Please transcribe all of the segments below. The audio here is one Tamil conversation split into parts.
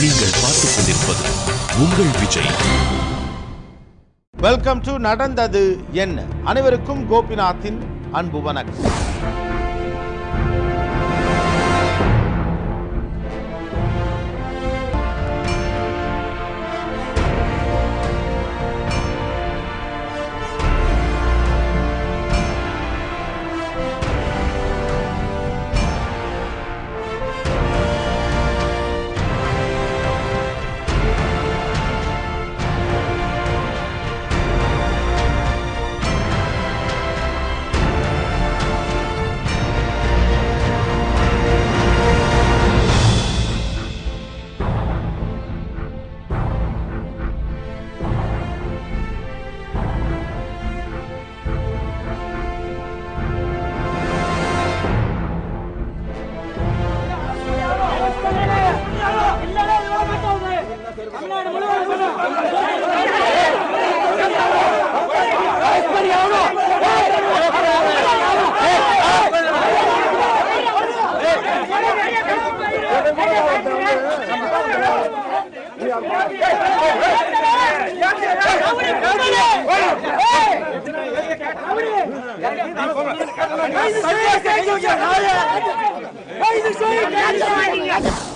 நீங்கள் பார்த்துக் கொண்டிருப்பது உங்கள் விஜய். வெல்கம் டு நடந்தது என்ன. அனைவருக்கும் கோபிநாத்தின் அன்பு வணக்கம்.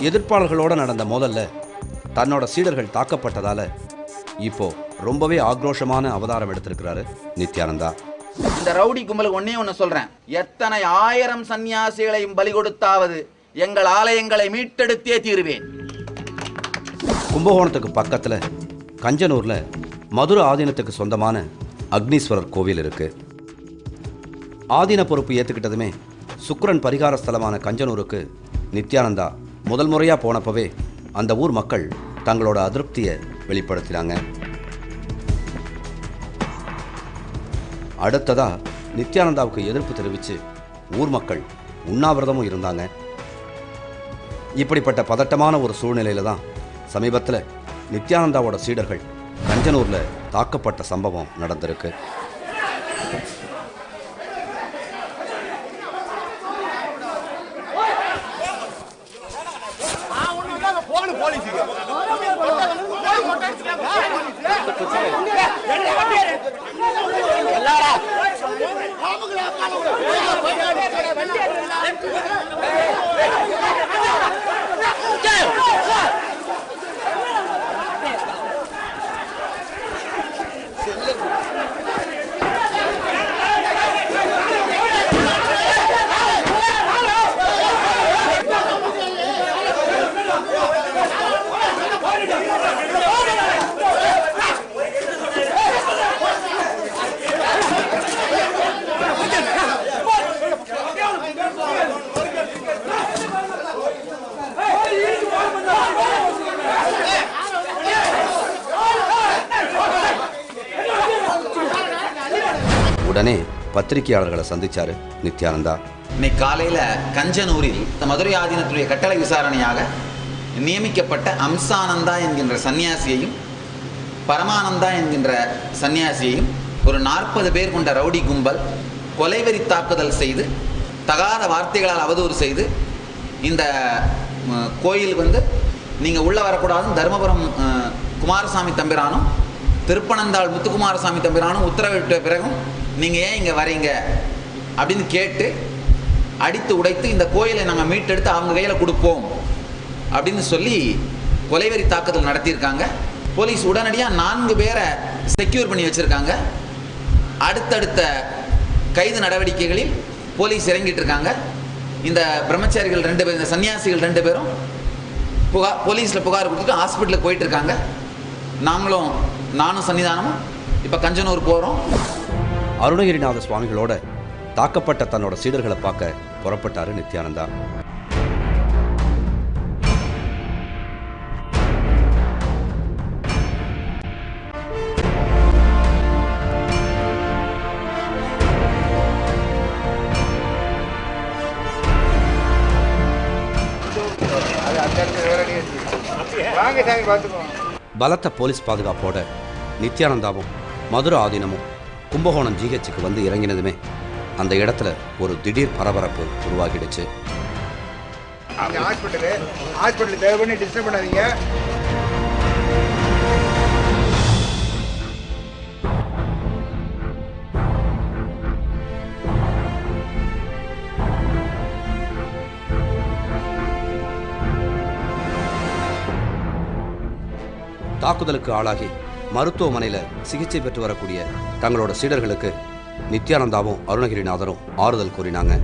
எதிர்ப்பாளர்களோட நடந்த மோதல்ல தன்னோட சீடர்கள் தாக்கப்பட்டதால இப்போ ரொம்பவே ஆக்ரோஷமான அவதாரம் எடுத்திருக்கிறாரு நித்யானந்தா. இந்த ரவுடி கும்பலுக்கு ஒண்ணே சொல்றேன், எத்தனை ஆயிரம் சன்னியாசிகளையும் பலி கொடுத்தாவது எங்கள் ஆலயங்களை மீட்டெடுத்தே தீருவேன். கும்பகோணத்துக்கு பக்கத்துல கஞ்சனூர்ல மதுரை ஆதீனத்துக்கு சொந்தமான அக்னீஸ்வரர் கோவில் இருக்கு. ஆதீன பொறுப்பு ஏற்றுக்கிட்டதுமே சுக்கிரன் பரிகார ஸ்தலமான கஞ்சனூருக்கு நித்யானந்தா முதல் முறையா போனப்பவே அந்த ஊர் மக்கள் தங்களோட அதிருப்தியை வெளிப்படுத்தினாங்க. அடுத்ததா நித்யானந்தாவுக்கு எதிர்ப்பு தெரிவித்து ஊர் மக்கள் உண்ணாவிரதமும் இருந்தாங்க. இப்படிப்பட்ட பதட்டமான ஒரு சூழ்நிலையில தான் சமீபத்தில் நித்யானந்தாவோட சீடர்கள் கஞ்சனூர்ல தாக்கப்பட்ட சம்பவம் நடந்திருக்கு. உடனே பத்திரிகையாளர்களை சந்திச்சாரு நித்யானந்தா. இன்னைக்கு காலையில கஞ்சனூரில் மதுரை ஆதீனத்துடைய கட்டளை விசாரணையாக நியமிக்கப்பட்ட அம்சானந்தா என்கின்ற சன்னியாசியையும் பரமானந்தா என்கின்ற சன்னியாசியையும் ஒரு 40 பேர் கொண்ட ரவுடி கும்பல் கொலைவெறி தாக்குதல் செய்து தகாத வார்த்தைகளால் அவதூறு செய்து இந்த கோயில் நீங்கள் உள்ளே வரக்கூடாதுன்னு தருமபுரம் குமாரசாமி தம்பிரானும் திருப்பனந்தாள் முத்துக்குமாரசாமி தம்பிரானும் உத்தரவிட்ட பிறகும் நீங்கள் ஏன் இங்கே வரீங்க அப்படின்னு கேட்டு அடித்து உடைத்து இந்த கோயிலை நாங்கள் மீட்டெடுத்து அவங்க கையில் கொடுப்போம் அப்படின்னு சொல்லி கொலைவெறி தாக்குதல் நடத்தியிருக்காங்க. போலீஸ் உடனடியாக 4 பேரை செக்யூர் பண்ணி வச்சுருக்காங்க. அடுத்தடுத்த கைது நடவடிக்கைகளில் போலீஸ் இறங்கிட்டு இருக்காங்க. இந்த பிரம்மச்சாரிகள் 2 பேர், இந்த சன்னியாசிகள் 2 பேரும் போலீஸில் புகார் கொடுத்துட்டு ஹாஸ்பிட்டலுக்கு போயிட்டு இருக்காங்க. நானும் சன்னிதானமும் இப்போ கஞ்சனூர் போகிறோம். அருணகிரிநாத சுவாமிகளோட தாக்கப்பட்ட தன்னோட சீடர்களை பார்க்க புறப்பட்டாரு நித்யானந்தா. பலத்த போலீஸ் பாதுகாப்போட நித்யானந்தாவும் மதுரை ஆதீனமும் கும்பகோணம் ஜிஹெச்சுக்கு வந்து இறங்கினதுமே அந்த இடத்துல ஒரு திடீர் பரபரப்பு உருவாகிடுச்சு. ஹாஸ்பிட்டல் தேவை பண்ணி டிஸ்டர்ப் பண்ணாதீங்க. தாக்குதலுக்கு ஆளாகி மருத்துவமனையில் சிகிச்சை பெற்று வரக்கூடிய தங்களோட சீடர்களுக்கு நித்யானந்தாவும் அருணகிரிநாதரும் ஆறுதல் கூறினாங்க.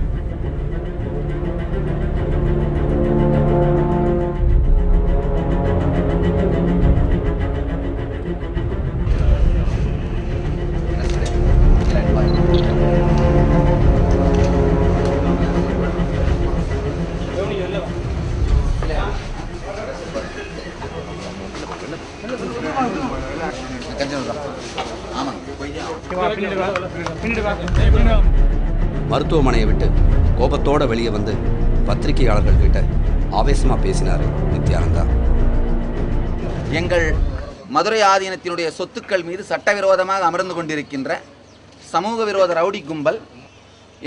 மருத்துவமனையை விட்டு கோபத்தோட வெளியே வந்து பத்திரிகையாளர்கள் கிட்ட ஆவேசமா பேசினார் நித்யானந்தா. எங்கள் மதுரை ஆதீனத்தினுடைய சொத்துக்கள் மீது சட்டவிரோதமாக அமர்ந்து கொண்டிருக்கின்ற சமூக விரோத ரவுடி கும்பல்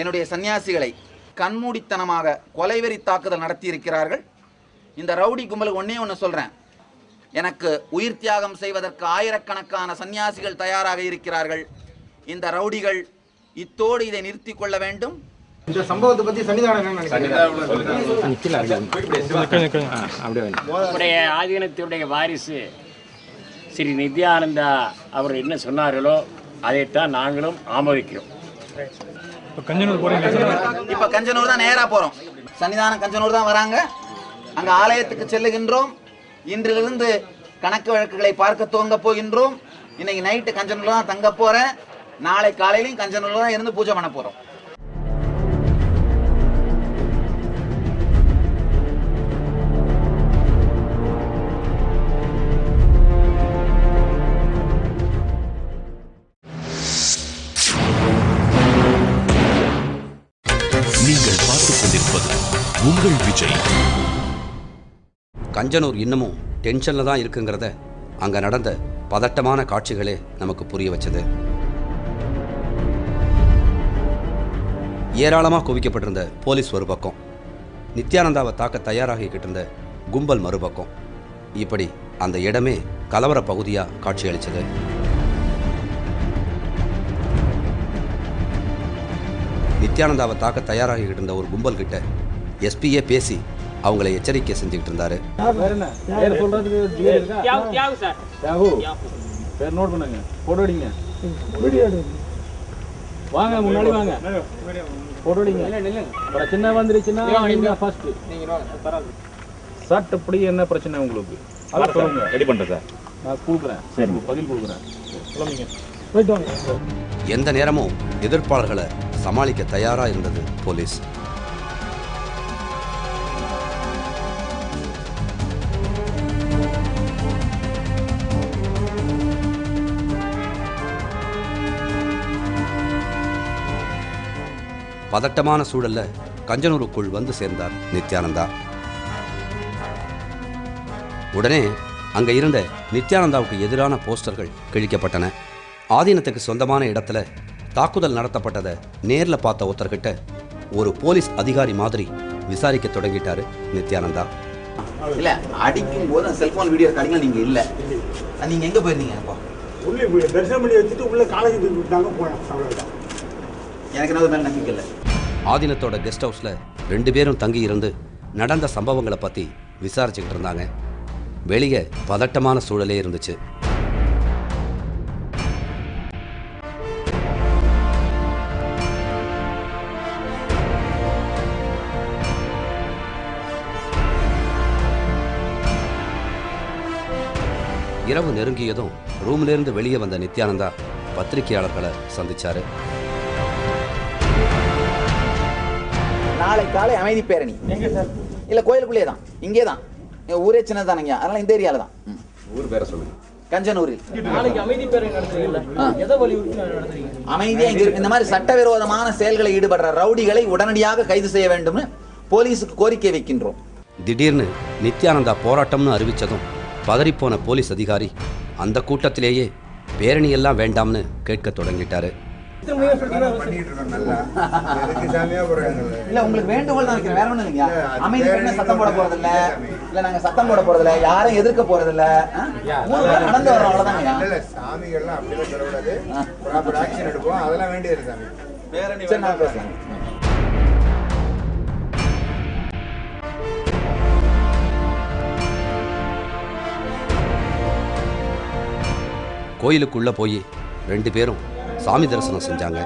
என்னுடைய சன்னியாசிகளை கண்மூடித்தனமாக கொலைவெறி தாக்குதல் நடத்தியிருக்கிறார்கள். இந்த ரவுடி கும்பலுக்கு ஒன்று சொல்கிறேன், எனக்கு உயிர் தியாகம் செய்வதற்கு ஆயிரக்கணக்கான சன்னியாசிகள் தயாராக இருக்கிறார்கள். இந்த ரவுடிகள் இத்தோடு இதை நிறுத்தி கொள்ள வேண்டும். இந்த சம்பவத்தை பற்றி சன்னிதானம் நம்முடைய ஆதீனத்தினுடைய வாரிசு ஸ்ரீ நித்யானந்தா அவர் என்ன சொன்னார்களோ அதைத்தான் நாங்களும் ஆமோதிக்கிறோம். இப்போ கஞ்சனூர் தான் நேராக போகிறோம். சன்னிதானம் கஞ்சனூர் தான் வராங்க. அங்கே ஆலயத்துக்கு செல்லுகின்றோம். இன்றிலிருந்து கணக்கு வழக்குகளை பார்க்க துவங்க போகின்றோம். இன்னைக்கு நைட்டு கஞ்சனூர்ல தான் தங்க போறேன். நாளை காலையிலையும் கஞ்சனூர்ல தான் இருந்து பூஜை பண்ண போறோம். நீங்கள் பார்த்துக் கொண்டிருப்பது உங்கள் விஜய். கஞ்சனூர் இன்னமும் டென்ஷன்ல தான் இருக்குங்கிறத அங்க நடந்த பதட்டமான காட்சிகளே நமக்கு புரிய வச்சது. ஏராளமாக குவிக்கப்பட்டிருந்த போலீஸ் ஒரு பக்கம், நித்யானந்தாவை தாக்க தயாராகிக்கிட்டு இருந்த கும்பல் மறுபக்கம். இப்படி அந்த இடமே கலவர பகுதியாக காட்சியளித்தது. நித்யானந்தாவை தாக்க தயாராகிக்கிட்டு இருந்த ஒரு கும்பல் கிட்ட எஸ்பியே பேசி அவங்களை எச்சரிக்கை செஞ்சுக்கிட்டு இருந்தாரு. வாங்க முன்னாடி வாங்க, போட்டோ எடுங்க. பிரச்சனை வந்துருச்சுன்னா சட்டப்படி என்ன பிரச்சனை உங்களுக்கு ரெடி பண்றேன் சார், நான் கொடுக்குறேன். சரி, பதில் கொடுக்குறேன். போயிட்டு வாங்க. எந்த நேரமும் எதிர்ப்பாளர்களை சமாளிக்க தயாரா இருந்தது போலீஸ். பதட்டமான சூழல்ல கஞ்சனூருக்குள் வந்து சேர்ந்தார் நித்யானந்தா. உடனே அங்க இருந்த நித்யானந்தாவுக்கு எதிரான போஸ்டர்கள் கிழிக்கப்பட்டன. ஆதீனத்துக்கு சொந்தமான இடத்துல தாக்குதல் நடத்தப்பட்டதை நேர்ல பார்த்த ஒருத்தர்கிட்ட ஒரு போலீஸ் அதிகாரி மாதிரி விசாரிக்க தொடங்கிட்டாரு நித்யானந்தா. இல்ல, அடிக்கும் போது செல்போன் வீடியோ கார்டிங்க நீங்க இல்ல, நீங்க எங்க போயிருந்தீங்க? தரிசனம் பண்ணி வச்சுட்டு உள்ள காலேஜ் விட்டாங்க போனோம், அவ்வளவுதான். எனக்கு என்ன மேல நம்பிக்கை இல்லை. ஆதீனத்தோட கெஸ்ட் ஹவுஸ்ல 2 பேரும் தங்கி இருந்து நடந்த சம்பவங்களை பத்தி விசாரிச்சுக்கிட்டு இருந்தாங்க. வெளியே பதட்டமான சூழலே இருந்துச்சு. இரவு நெருங்கியதும் ரூம்லேருந்து வெளியே வந்த நித்யானந்தா பத்திரிகையாளர்களை சந்திச்சாரு. நாளை காலை அமைதி பேரணி இல்ல கோயிலுக்குள்ளே தான், இங்கே தான். ஊரே சின்னதானங்க, அதனால இந்த ஏரியால தான். ஊர் பேரை சொல்லுங்க. கஞ்சனூரில் அமைதி பேரணி நடத்துறீங்க. எதை வலியுறுத்தி நடத்துறீங்க? அமைதியா இங்க இந்த மாதிரி சட்டவிரோதமான செயல்களை ஈடுபடுற ரவுடிகளை உடனடியாக கைது செய்ய வேண்டும் போலீஸுக்கு கோரிக்கை வைக்கின்றோம். திடீர்னு நித்யானந்தா போராட்டம்னு அறிவிச்சதும் பதறிப்போன போலீஸ் அதிகாரி அந்த கூட்டத்திலேயே பேரணியெல்லாம் வேண்டாம்னு கேட்க தொடங்கிட்டாரு. இல்ல உங்களுக்கு வேண்டுகோள் தான் வேற ஒண்ணும் இல்லையா? அமைதி பெண்ண சத்தம் போட போறது இல்ல நாங்க சத்தம் போட போறது இல்ல, யாரும் எதிர்க்க போறது இல்ல, நடந்து வரோம் அவ்வளவுதான். சாமிகள்லாம் அப்படியே சொல்லக்கூடாது, ப்ராப்பர் ஆக்ஷன் எடுப்போம், அதெல்லாம் வேண்டியது சாமி. சரி நான் பேசுறேன். கோயிலுக்குள்ள போய் 2 பேரும் சாமி தரிசனம் செஞ்சாங்க.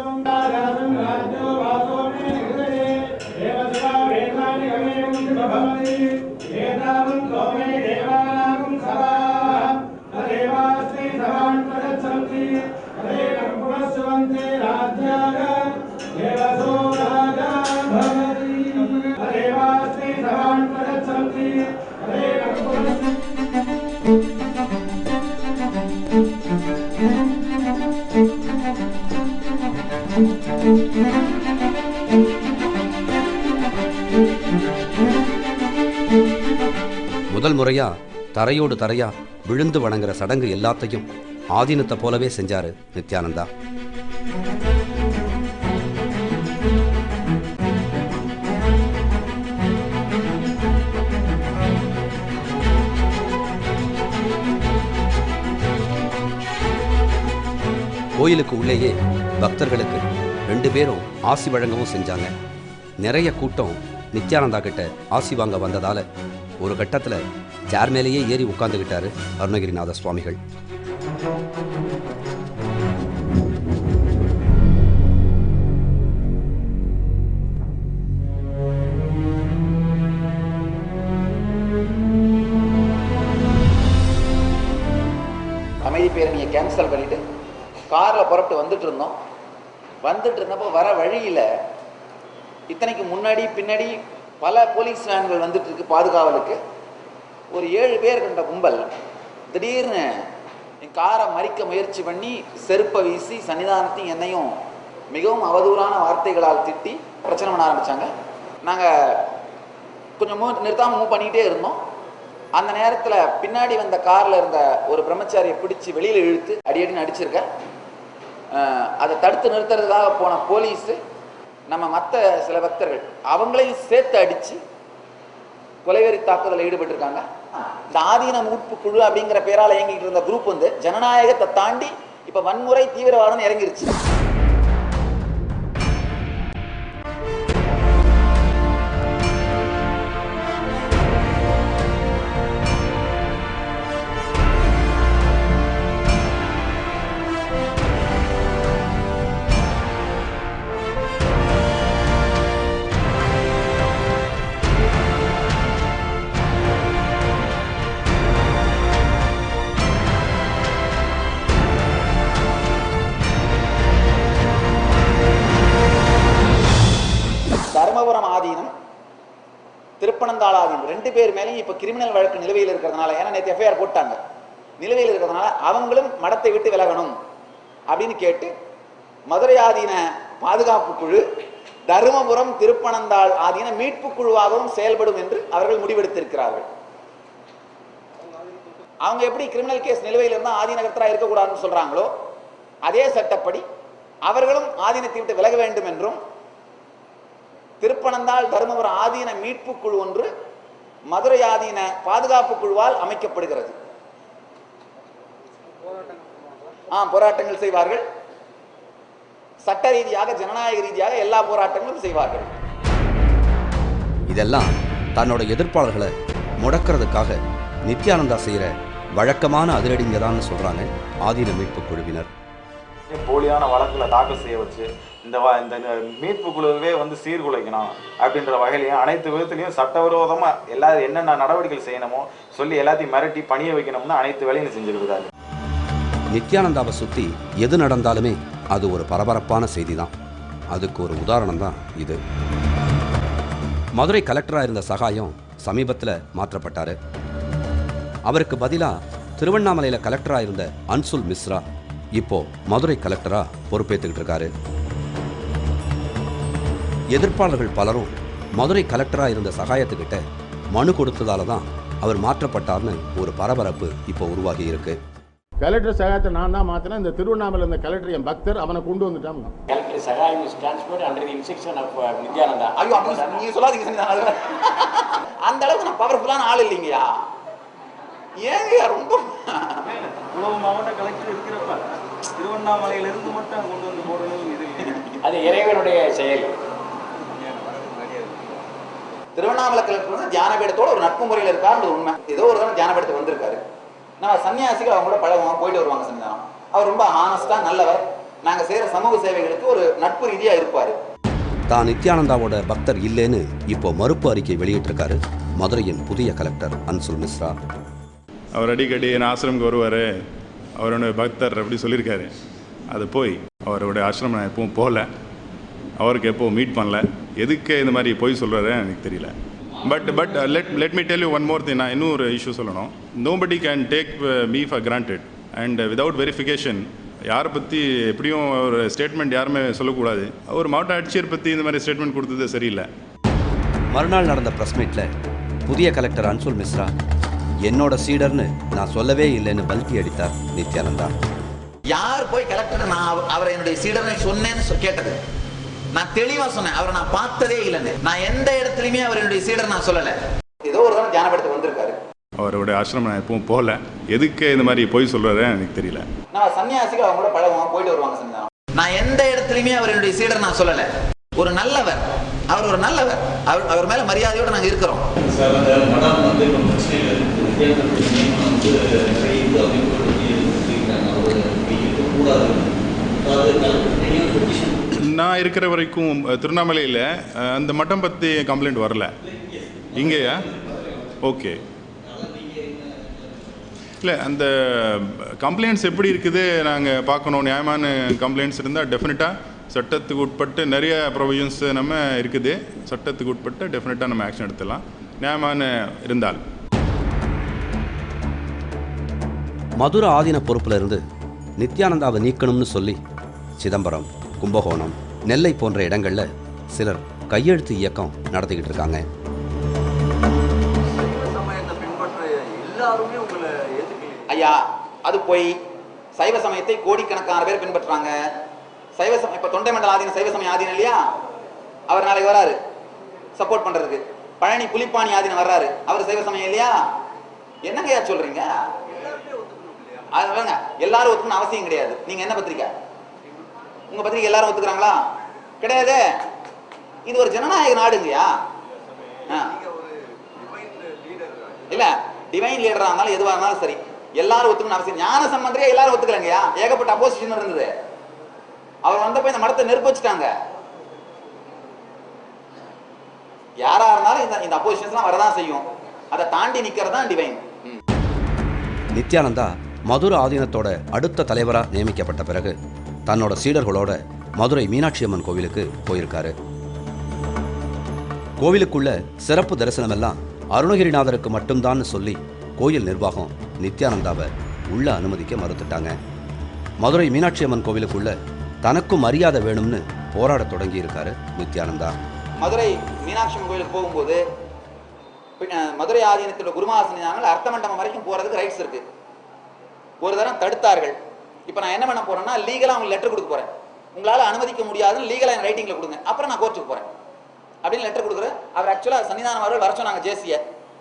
முதல் முறையா தரையோடு தரையா விழுந்து வணங்குற சடங்கு எல்லாத்தையும் ஆதீனத்தை போலவே செஞ்சாரு நித்யானந்தா. கோயிலுக்கு உள்ளேயே பக்தர்களுக்கு 2 பேரும் ஆசி வழங்கவும் செஞ்சாங்க. நிறைய கூட்டம் நித்யானந்தா கிட்ட ஆசி வாங்க வந்ததால ஒரு கட்டத்துல சேர் மேலேயே ஏறி உட்கார்ந்துகிட்டாரு அருணகிரிநாத சுவாமிகள். அமைதி பேரணியை கேன்சல் பண்ணிட்டு காரில் புறப்பட்டு வந்துட்டு இருந்தப்போ வர வழியில் இத்தனைக்கு முன்னாடி பின்னாடி பல போலீஸ் வேன்கள் வந்துட்டு இருக்கு பாதுகாவலுக்கு. ஒரு 7 பேர் கொண்ட கும்பல் திடீர்னு என் காரை மறிக்க முயற்சி பண்ணி செருப்பை வீசி சன்னிதானத்தையும் என்னையும் மிகவும் அவதூறான வார்த்தைகளால் திட்டி பிரச்சனை பண்ண ஆரம்பித்தாங்க. நாங்கள் கொஞ்சம் நிறுத்தாமல் மூவ் பண்ணிக்கிட்டே இருந்தோம். அந்த நேரத்தில் பின்னாடி வந்த காரில் இருந்த ஒரு பிரம்மச்சாரியை பிடிச்சி வெளியில் இழுத்து அடின்னு அடிச்சிருக்கேன். அதை தடுத்து நிறுத்துறதுக்காக போன போலீஸு நம்ம மற்ற சில பக்தர்கள் அவங்களையும் சேர்த்து அடித்து கொலைவெறி தாக்குதலில் ஈடுபட்டிருக்காங்க. இந்த ஆதீன மீட்பு குழு அப்படிங்கிற பேரால் இயங்கிட்டு இருந்த குரூப் வந்து ஜனநாயகத்தை தாண்டி இப்போ வன்முறை தீவிரவாதம் இறங்கிருச்சு. தருமபுரம் ஆதீனம், திருப்பனந்தாள் ஆதீனம் 2 பேர் மேலேயும் இப்போ கிரிமினல் வழக்கு நிலுவையில் இருக்கிறதுனால, ஏன்னா நேற்று எஃப்ஐஆர் போட்டாங்க, நிலுவையில் இருக்கிறதுனால அவங்களும் மடத்தை விட்டு விலகணும் அப்படின்னு கேட்டு மதுரை ஆதீன பாதுகாப்பு குழு தருமபுரம் திருப்பனந்தாள் ஆதீன மீட்பு குழுவாகவும் செயல்படும் என்று அவர்கள் முடிவெடுத்திருக்கிறார்கள். அவங்க எப்படி கிரிமினல் கேஸ் நிலுவையில் இருந்தால் ஆதீனகர்த்தரா இருக்கக்கூடாதுன்னு சொல்றாங்களோ அதே சட்டப்படி அவர்களும் ஆதீனத்தை விட்டு விலக வேண்டும் என்றும் திருப்பனந்தாள் தருமபுரம் ஆதீன மீட்பு குழு ஒன்று மதுரை ஆதீன பாதுகாப்பு குழுவால் அமைக்கப்படுகிறது. போராட்டங்கள் செய்வார்கள். சட்ட ரீதியாக ஜனநாயக ரீதியாக எல்லா போராட்டங்களும் செய்வார்கள். இதெல்லாம் தன்னோட எதிர்ப்பாளர்களை முடக்கிறதுக்காக நித்யானந்தா செய்யற வழக்கமான அதிரடிங்கதான்னு சொல்றாங்க ஆதீன மீட்பு குழுவினர். போலியான வழக்குகளை தாக்கல் செய்ய வச்சு இந்த மீட்பு குழுவே வந்து சீர்குலைக்கணும் அப்படின்ற வகையிலையும் அனைத்து விதத்திலையும் சட்டவிரோதமாக எல்லாரும் என்னென்ன நடவடிக்கைகள் செய்யணுமோ சொல்லி எல்லாத்தையும் மிரட்டி பணிய வைக்கணும்னு அனைத்து வேலையும் செஞ்சுருக்கிறாரு. நித்யானந்தாவை சுற்றி எது நடந்தாலுமே அது ஒரு பரபரப்பான செய்தி தான். அதுக்கு ஒரு உதாரணம் தான் இது. மதுரை கலெக்டராக இருந்த சகாயம் சமீபத்தில் மாற்றப்பட்டார். அவருக்கு பதிலாக திருவண்ணாமலையில் கலெக்டராக இருந்த அன்சுல் மிஸ்ரா இப்போ மதுரை கலெக்டரா பொறுப்பேற்றுக்கிட்டு இருக்காரு. எதிர்ப்பாளர்கள் பலரும் மதுரை கலெக்டரா இருந்த சகாயத்துக்கிட்ட மனு கொடுத்ததால தான் அவர் மாற்றப்பட்டார்னு ஒரு பரபரப்பு இப்போ உருவாகி இருக்கு. கலெக்டர் சகாயத்தை நான் தான் மாற்றினேன். இந்த திருவண்ணாமலை இந்த கலெக்டர் என் பக்தர், அவனை கொண்டு வந்துட்டாங்க. Collector Sagayam is transport under the instruction of Nithyananda. ஐயோ அப்படி நீங்க சொல்லாதீங்க சன்னிதானம். அந்த அளவுக்கு நான் பவர்ஃபுல்லான ஆள் இல்லைங்கய்யா. ஏங்கய்யா ரொம்ப உழவு மாவட்ட கலெக்டர் இருக்கிறப்ப திருவண்ணாமலையிலிருந்து மட்டும் கொண்டு வந்து போடணும். இது அது இறைவனுடைய செயல். திருவண்ணாமலை கலெக்டர் வந்து தியான பீடத்தோட ஒரு நட்பு முறையில் இருக்காரு உண்மை. ஏதோ ஒரு தடவை தியான பீடத்துக்கு வந்திருக்காரு. நம்ம சன்னியாசிகள் அவங்களோட பழகுவாங்க, போயிட்டு வருவாங்க சன்னிதானம். அவர் ரொம்ப ஹானஸ்டா நல்லவர். நாங்கள் செய்கிற சமூக சேவைகளுக்கு ஒரு நட்பு ரீதியாக இருப்பார். தான் நித்யானந்தாவோட பக்தர் இல்லைன்னு இப்போ மறுப்பு அறிக்கை வெளியிட்டிருக்காரு மதுரையின் புதிய கலெக்டர் அன்சுல் மிஸ்ரா. அவர் அடிக்கடி என் ஆசிரமுக்கு வருவார், அவரோட பக்தர் அப்படி சொல்லியிருக்காரு. அது போய் அவரோட ஆசிரமம் நான் எப்பவும் போகல, அவருக்கு எப்போவும் மீட் பண்ணல. எதுக்கு இந்த மாதிரி போய் சொல்கிறாரு எனக்கு தெரியல. But let me tell you one more thing. நான் இன்னும் ஒரு இஷ்யூ சொல்லணும். Nobody can take me for granted and without verification. யாரை பற்றி எப்படியும் ஒரு ஸ்டேட்மெண்ட் யாருமே சொல்லக்கூடாது. ஒரு மாவட்ட ஆட்சியர் பற்றி இந்த மாதிரி ஸ்டேட்மெண்ட் கொடுத்தது சரியில்லை. மறுநாள் நடந்த ப்ரெஸ் மீட்டில் புதிய கலெக்டர் அன்சுல் மிஸ்ரா என்னோட சீடர்னு நான் சொல்லவே இல்லைன்னு பல்கி அடித்தார் நித்யானந்தா. யார் போய் கலெக்டர் நான் அவரை என்னுடைய சீடர்னு சொன்னேன்னு கேட்டது? நான் தெளிவா சொன்னேன், அவரை நான் பார்த்ததே இல்லைன்னு. நான் எந்த இடத்துலையுமே அவர் என்னுடைய சீடர் நான் சொல்லலை. ஏதோ ஒரு தடவை தியானப்படுத்த வந்திருக்காரு. அவரோட ஆசிரமம் நான் எப்பவும் போகல. எதுக்கு இந்த மாதிரி போய் சொல்கிறாரு எனக்கு தெரியல. நான் சன்னியாசிகள் அவங்களோட பழகுவாங்க, போயிட்டு வருவாங்க சன்னிதானம். நான் எந்த இடத்துலையுமே அவர் என்னுடைய சீடர் நான் சொல்லலை. ஒரு நல்லவர், அவர் ஒரு நல்லவர். அவர் மேல மரியாதையோடு நாங்கள் இருக்கிறோம். நான் இருக்கிற வரைக்கும் திருவண்ணாமலையில் அந்த மட்டம் பற்றி கம்ப்ளைண்ட் வரல. இங்கேயா? ஓகே. இல்லை, அந்த கம்ப்ளைண்ட்ஸ் எப்படி இருக்குது நாங்கள் பார்க்கணும். நியாயமான கம்ப்ளைண்ட்ஸ் இருந்தால் டெஃபினட்டாக சட்டத்துக்கு உட்பட்டு நிறைய ப்ரொவிஷன்ஸ் நம்ம இருக்குது. சட்டத்துக்கு உட்பட்டு டெஃபினட்டாக நம்ம ஆக்ஷன் எடுத்துடலாம், நியாயமான இருந்தால். மதுரை ஆதீன பொறுப்பில் இருந்து நித்யானந்தாவை நீக்கணும்னு சொல்லி சிதம்பரம், கும்பகோணம், நெல்லை போன்ற இடங்களில் சிலர் கையெழுத்து இயக்கம் நடத்திக்கிட்டு இருக்காங்க. ஐயா, அது போய் சைவ சமயத்தை கோடிக்கணக்கான பேர் பின்பற்றாங்க. சைவ சமயம் இப்போ தொண்டை மண்டல ஆதீன சைவ சமய ஆதீனம் இல்லையா, அவர் நாளைக்கு வராரு சப்போர்ட் பண்றதுக்கு. பழனி புலிப்பாணி ஆதீனம் வர்றாரு, அவர் சைவ சமயம் இல்லையா? என்னங்கய்யா சொல்றீங்க? அதுங்க எல்லாரும் ஒத்துக்கணும் அவசியம் கிடையாது. நீங்க என்ன பத்திரிக்கை? உங்க பத்திரிக்கை எல்லாரும் ஒத்துக்கிறாங்களா? கிடையாது. இது ஒரு ஜனநாயக நாடுங்கய்யா. இல்ல, டிவைன் லீடரா இருந்தாலும் எதுவாக இருந்தாலும் சரி, எல்லாரும் ஒத்துக்கணும் அவசியம். ஞான சம்பந்தரே எல்லாரும் ஒத்துக்கலங்கய்யா. ஏகப்பட்ட அப்போசிஷன் இருந்தது. அவர் வந்தப்ப இந்த மடத்தை நெருப்பு வச்சுட்டாங்க. யாரா இருந்தாலும் இந்த அப்போசிஷன்ஸ்லாம் வரதான் செய்யும். அதை தாண்டி நிக்கிறது தான் டிவைன். நித்யானந்தா மதுரை ஆதீனத்தோட அடுத்த தலைவராக நியமிக்கப்பட்ட பிறகு தன்னோட சீடர்களோட மதுரை மீனாட்சி அம்மன் கோவிலுக்கு போயிருக்காரு. கோவிலுக்குள்ள சிறப்பு தரிசனமெல்லாம் அருணகிரிநாதருக்கு மட்டும்தான் சொல்லி கோயில் நிர்வாகம் நித்யானந்தாவை உள்ள அனுமதிக்க மறுத்துட்டாங்க. மதுரை மீனாட்சி அம்மன் கோவிலுக்குள்ள தனக்கும் மரியாதை வேணும்னு போராட தொடங்கி இருக்காரு நித்யானந்தா. மதுரை மீனாட்சி அம்மன் கோயிலுக்கு போகும்போது மதுரை ஆதீனத்தோட குருமாசனாங்கள் அர்த்த மண்டபம் வரைக்கும் போறதுக்கு ரைட்ஸ் இருக்கு. ஒரு தரம் தடுத்தார்கள். இப்போ நான் என்ன பண்ண போறேன்னா, லீகலா உங்களுக்கு லெட்டர் கொடுக்க போறேன். உங்களால் அனுமதிக்க முடியாதுன்னு லீகலா என் ரைட்டிங்ல கொடுங்க, அப்புறம் நான் கோர்ட்டுக்கு போறேன் அப்படின்னு லெட்டர் கொடுக்குறேன். அவர் ஆக்சுவலாக சன்னிதானம் அவர்கள் வர சொன்னாங்க ஜேசியை.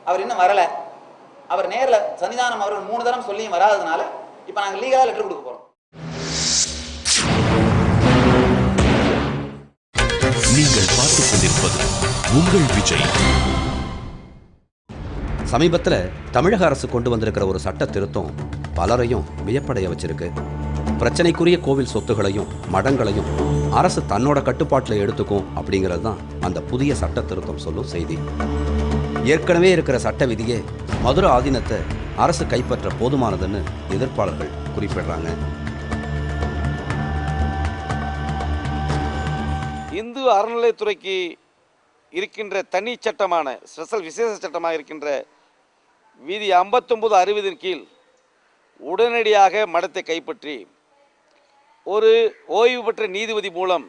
அவர் இன்னும் வரல. அவர் நேரில் சன்னிதானம் அவர்கள் 3 தரம் சொல்லியும் வராததுனால இப்போ நாங்கள் லீகலாக லெட்டர் கொடுக்க போறோம். நீங்கள் பார்த்துக் கொண்டிருப்பது உங்கள் விஜய். சமீபத்தில் தமிழக அரசு கொண்டு வந்திருக்கிற ஒரு சட்ட திருத்தம் பலரையும் வியப்படைய வச்சிருக்கு. பிரச்சனைக்குரிய கோவில் சொத்துகளையும் மடங்களையும் அரசு தன்னோட கட்டுப்பாட்டில் எடுத்துக்கும் அப்படிங்கிறது தான் அந்த புதிய சட்ட திருத்தம் சொல்லும் செய்தி. ஏற்கனவே இருக்கிற சட்ட விதியே மதுரை ஆதீனத்தை அரசு கைப்பற்ற போதுமானதுன்னு எதிர்ப்பாளர்கள் குறிப்பிடுறாங்க. இந்து அறநிலையத்துறைக்கு இருக்கின்ற தனி சட்டமான ஸ்பெஷல் விசேஷ சட்டமாக இருக்கின்ற விதி 59/60 கீழ் உடனடியாக மடத்தை கைப்பற்றி ஒரு ஓய்வு பெற்ற நீதிபதி மூலம்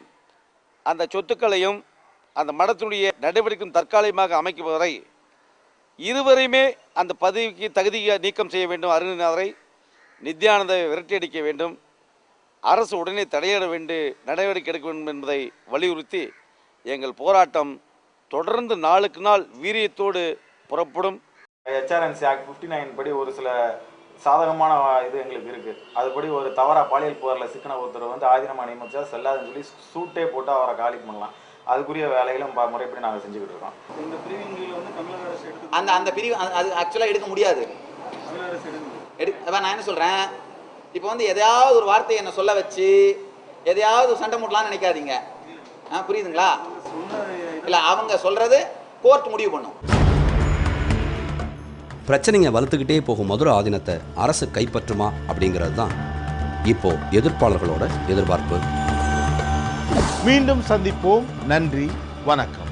அந்த சொத்துக்களையும் அந்த மடத்தினுடைய நடவடிக்கையும் தற்காலிகமாக அமைக்கும் வரை இருவரையுமே அந்த பதவிக்கு தகுதியை நீக்கம் செய்ய வேண்டும். அருணகிரிநாதரை நித்யானந்தாவை விரட்டியடிக்க வேண்டும், அரசு உடனே தடையிட நடவடிக்கை எடுக்க வேண்டும் என்பதை வலியுறுத்தி எங்கள் போராட்டம் தொடர்ந்து நாளுக்கு நாள் வீரியத்தோடு புறப்படும். HRNC ஆக்ட் 59 படி ஒரு சில சாதகமான இது எங்களுக்கு இருக்குது. அதுபடி ஒரு தவறாக பாலியல் புகாரில் சிக்கன ஒருத்தர் வந்து ஆதீனமாக நியமிச்சா செல்லாதுன்னு சொல்லி சூட்டே போட்டு அவரை காலி பண்ணலாம். அதுக்குரிய வேலைகளும் முறைப்படி நாங்கள் செஞ்சுக்கிட்டு இருக்கோம். இந்த பிரிவின் கீழ் வந்து தமிழக அரசு எடுத்து அந்த பிரிவு அது ஆக்சுவலாக எடுக்க முடியாது. தமிழக அரசு நான் என்ன சொல்கிறேன், இப்போ வந்து எதையாவது ஒரு வார்த்தையை என்ன சொல்ல வச்சு எதையாவது சண்டை மூட்டலாம்னு நினைக்காதீங்க. புரியுதுங்களா? இல்லை, அவங்க சொல்கிறது கோர்ட் முடிவு பண்ணும். பிரச்சனைங்க வளர்த்துக்கிட்டே போகும் மதுரை ஆதீனத்தை அரசு கைப்பற்றுமா அப்படிங்கிறது தான் இப்போ எதிர்ப்பாளர்களோட எதிர்பார்ப்பு. மீண்டும் சந்திப்போம். நன்றி, வணக்கம்.